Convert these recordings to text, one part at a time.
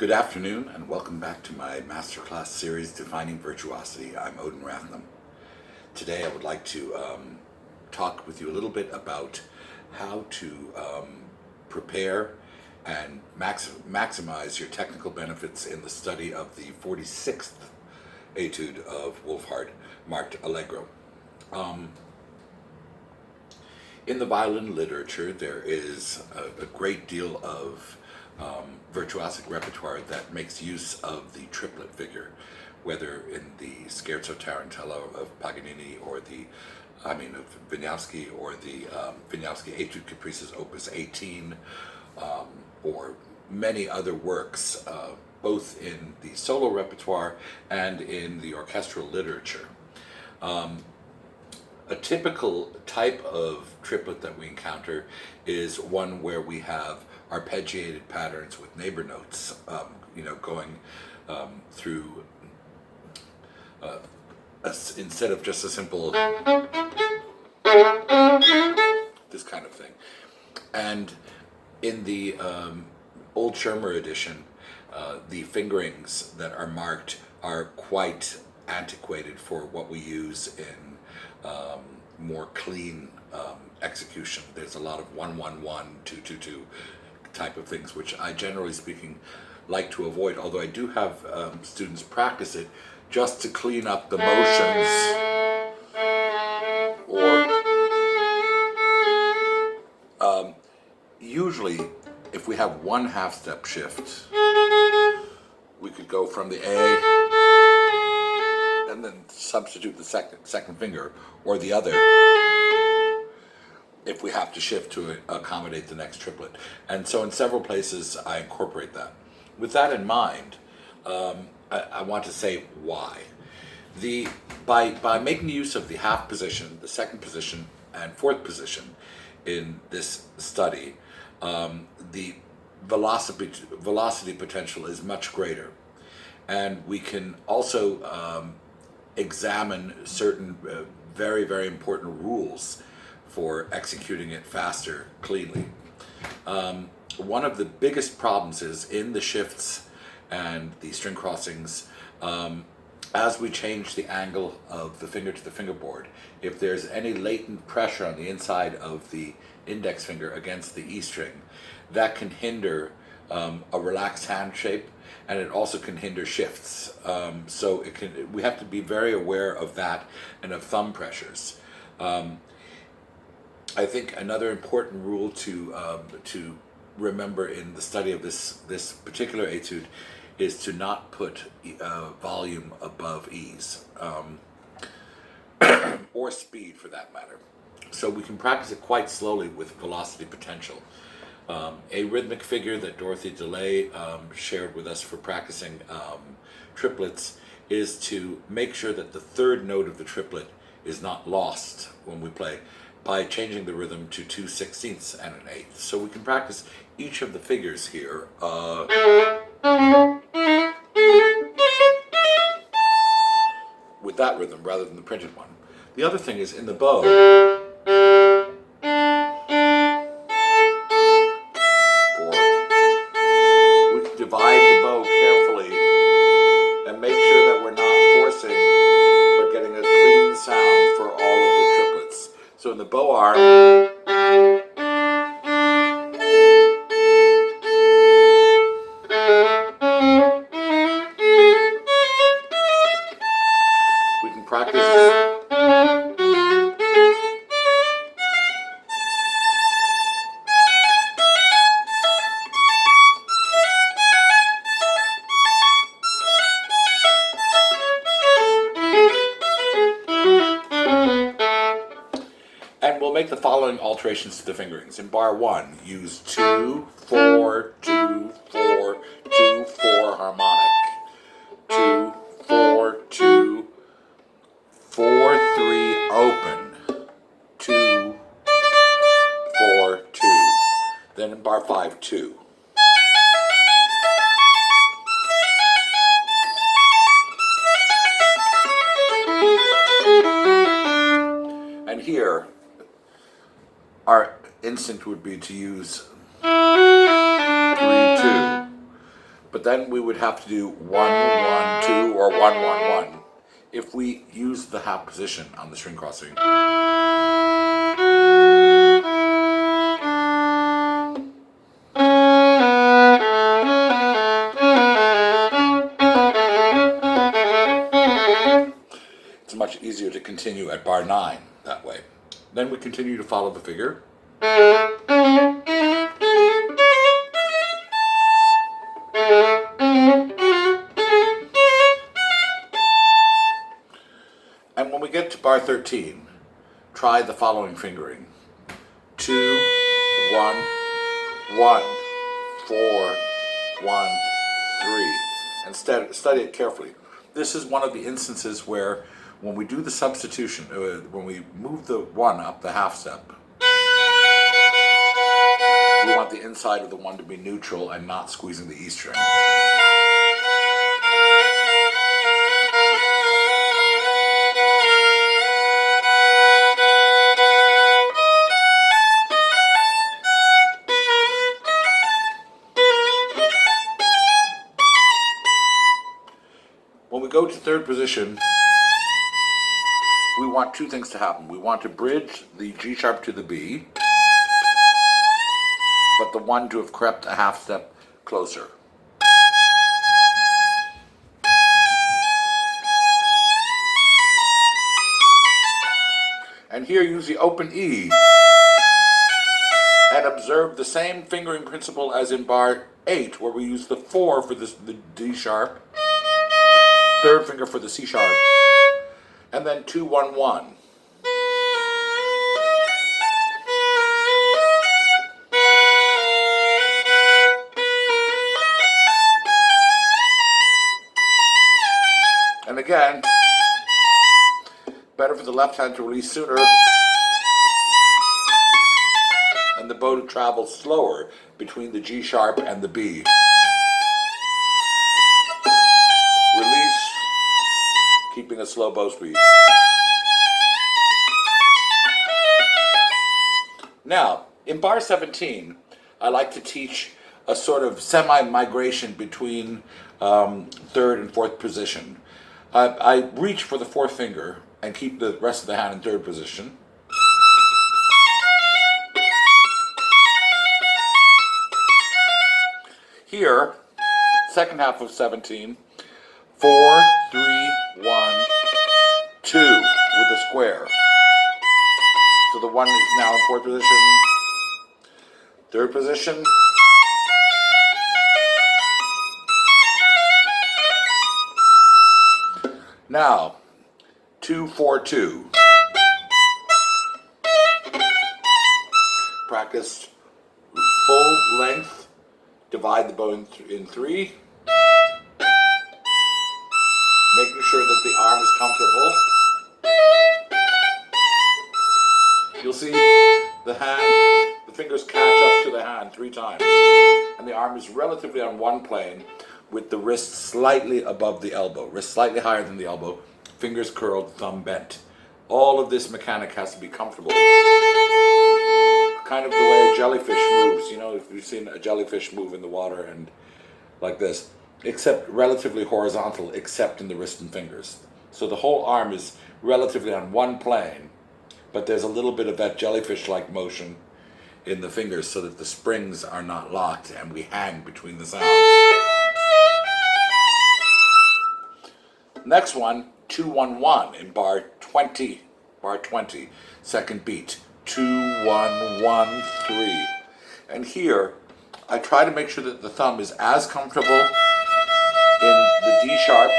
Good afternoon and welcome back to my masterclass series Defining Virtuosity. I'm Odin Rathnam. Today I would like to talk with you a little bit about how to prepare and maximize your technical benefits in the study of the 46th etude of Wohlfahrt Allegro. In the violin literature there is a great deal of virtuosic repertoire that makes use of the triplet figure, whether in the Scherzo Tarantello of Paganini or of Wieniawski, or the Wieniawski Etude Caprices Opus 18, or many other works, both in the solo repertoire and in the orchestral literature. A typical type of triplet that we encounter is one where we have arpeggiated patterns with neighbor notes, going through, instead of just a simple, this kind of thing. And in the Old Schirmer edition, the fingerings that are marked are quite antiquated for what we use in more clean execution. There's a lot of 1-1-1, 2-2-2 type of things, which I generally speaking like to avoid, although I do have students practice it just to clean up the motions, or usually if we have one half-step shift, we could go from the A and then substitute the second finger, or the other if we have to shift to accommodate the next triplet. And so in several places I incorporate that. With that in mind, I want to say why. By making use of the half position, the second position, and fourth position in this study, the velocity potential is much greater. And we can also examine certain very, very important rules for executing it faster, cleanly. One of the biggest problems is in the shifts and the string crossings, as we change the angle of the finger to the fingerboard, if there's any latent pressure on the inside of the index finger against the E string, that can hinder a relaxed hand shape, and it also can hinder shifts. So we have to be very aware of that and of thumb pressures. I think another important rule to remember in the study of this particular etude is to not put volume above ease, or speed for that matter. So we can practice it quite slowly with velocity potential. A rhythmic figure that Dorothy DeLay shared with us for practicing triplets is to make sure that the third note of the triplet is not lost when we play, by changing the rhythm to 2/16ths and an eighth. So we can practice each of the figures here with that rhythm rather than the printed one. The other thing is in the bow, we can divide the bow carefully and make sure that we're not forcing, but getting a clean sound for all of the triplets. So in the bow arm, we can practice and we'll make the following alterations to the fingerings. In bar 1, use 2, 4, 2, 4, 2, 4 harmonic. 2, 4, 2, 4, 3 open. 2, 4, 2. Then in bar 5, 2. And here, our instinct would be to use 3-2, But then we would have to do 1, 1, 2, or 1, 1, 1 if we use the half position on the string crossing. It's much easier to continue at bar 9 that way. Then we continue to follow the figure. And when we get to bar 13, try the following fingering. 2, 1, 1, 4, 1, 3. And study it carefully. This is one of the instances where when we do the substitution, when we move the 1 up the half step, we want the inside of the 1 to be neutral and not squeezing the E string. When we go to third position, we want two things to happen. We want to bridge the G sharp to the B, but the 1 to have crept a half step closer. And here use the open E and observe the same fingering principle as in bar 8, where we use the 4 for the D sharp, third finger for the C sharp, and then 2, 1, 1. And again, better for the left hand to release sooner and the bow to travel slower between the G sharp and the B. Release, keeping a slow bow speed. Now, in bar 17, I like to teach a sort of semi-migration between third and fourth position. I reach for the fourth finger and keep the rest of the hand in third position. Here, second half of 17, 4, 3, 1, 2 with a square. So the 1 is now in fourth position, third position, now 2, 4, 2. Practice full length, divide the bow in 3, making sure that the arm is comfortable. You'll see the fingers catch up to the hand 3 times, and the arm is relatively on one plane with the wrist slightly above the elbow, wrist slightly higher than the elbow, fingers curled, thumb bent. All of this mechanic has to be comfortable. Kind of the way a jellyfish moves, you know, if you've seen a jellyfish move in the water and like this, except relatively horizontal, except in the wrist and fingers. So the whole arm is relatively on one plane, but there's a little bit of that jellyfish-like motion in the fingers so that the springs are not locked and we hang between the sounds. Next one, 2, 1, 1 in bar 20, second beat, 2, 1, 1, 3. And here, I try to make sure that the thumb is as comfortable in the D sharp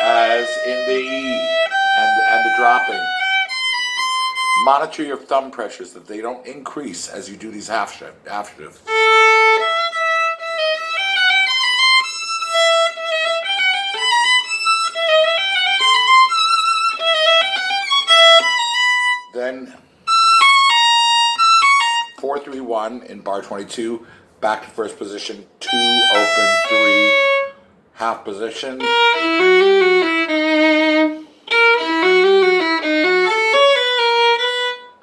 as in the E and the dropping. Monitor your thumb pressures that they don't increase as you do these half shifts. Then 4, 3, 1 in bar 22, back to first position, 2, open, 3, half position.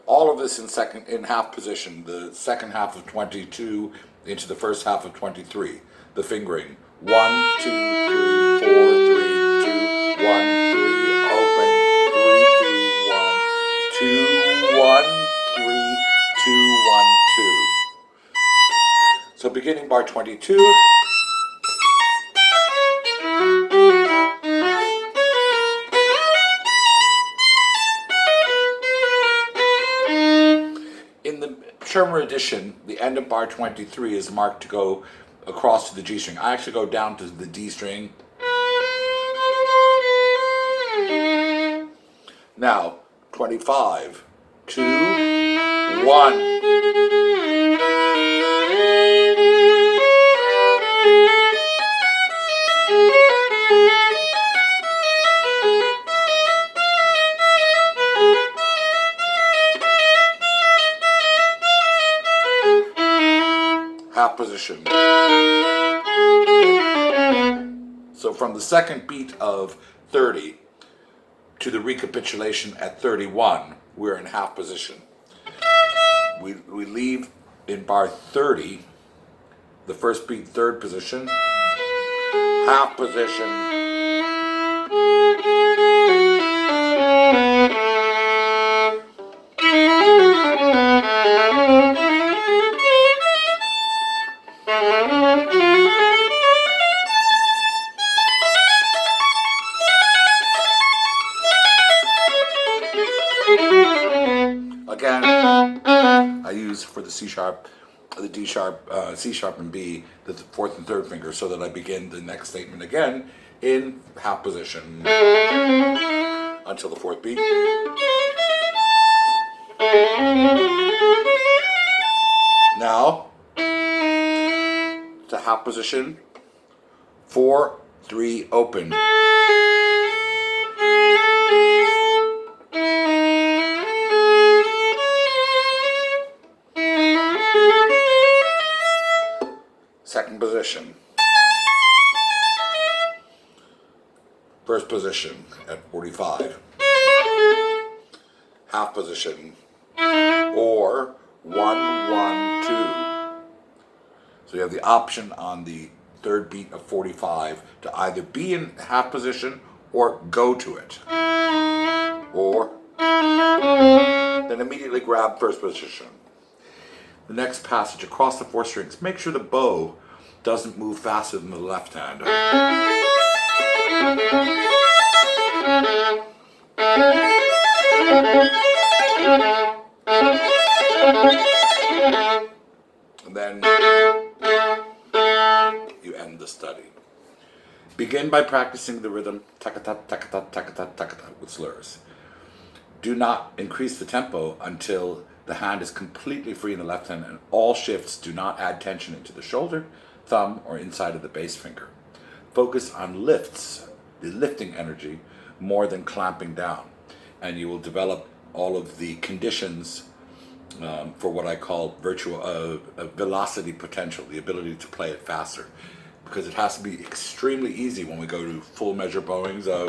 All of this in half position, the second half of 22 into the first half of 23, the fingering. 1, 2, 3, 4, 3, 2, 1, 3, open, 3, 2, 1, 2, 1, 3, 2, 1, 2. So beginning bar 22. In the Shermer edition, the end of bar 23 is marked to go across to the G string. I actually go down to the D string. Now, 25, 2, 1. Half position. So from the second beat of 30 to the recapitulation at 31, we're in half position. We leave in bar 30, the first beat, third position, half position. Again, I use for the C sharp, the D sharp, C sharp and B, the fourth and third finger, so that I begin the next statement again in half position until the fourth beat. Now, to half position, 4, 3, open. Second position. First position at 45. Half position. Or 1, 1, 2. So you have the option on the third beat of 45 to either be in half position or go to it. Or then immediately grab first position. The next passage across the 4 strings. Make sure the bow doesn't move faster than the left hand. And then you end the study. Begin by practicing the rhythm takata takata takata takata with slurs. Do not increase the tempo until the hand is completely free in the left hand, and all shifts do not add tension into the shoulder, thumb, or inside of the bass finger. Focus on lifts, the lifting energy, more than clamping down, and you will develop all of the conditions for what I call velocity potential, the ability to play it faster, because it has to be extremely easy when we go to full measure bowings of.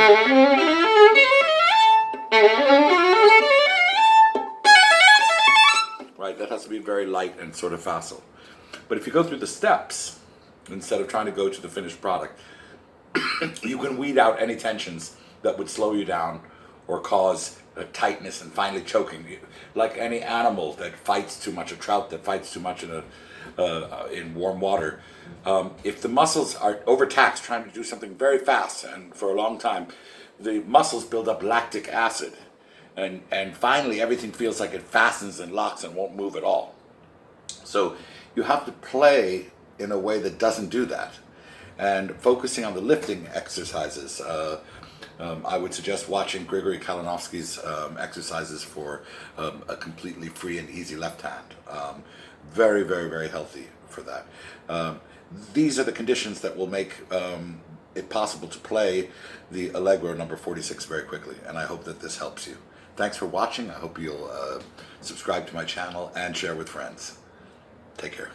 Right, that has to be very light and sort of facile. But if you go through the steps, instead of trying to go to the finished product, you can weed out any tensions that would slow you down or cause tightness and finally choking. Like any animal that fights too much, a trout that fights too much in warm water, if the muscles are overtaxed trying to do something very fast and for a long time, the muscles build up lactic acid. And finally everything feels like it fastens and locks and won't move at all. So you have to play in a way that doesn't do that. And focusing on the lifting exercises, I would suggest watching Grigory Kalinowski's exercises for a completely free and easy left hand. Very, very, very healthy for that. These are the conditions that will make it possible to play the Allegro number 46 very quickly, and I hope that this helps you. Thanks for watching. I hope you'll subscribe to my channel and share with friends. Take care.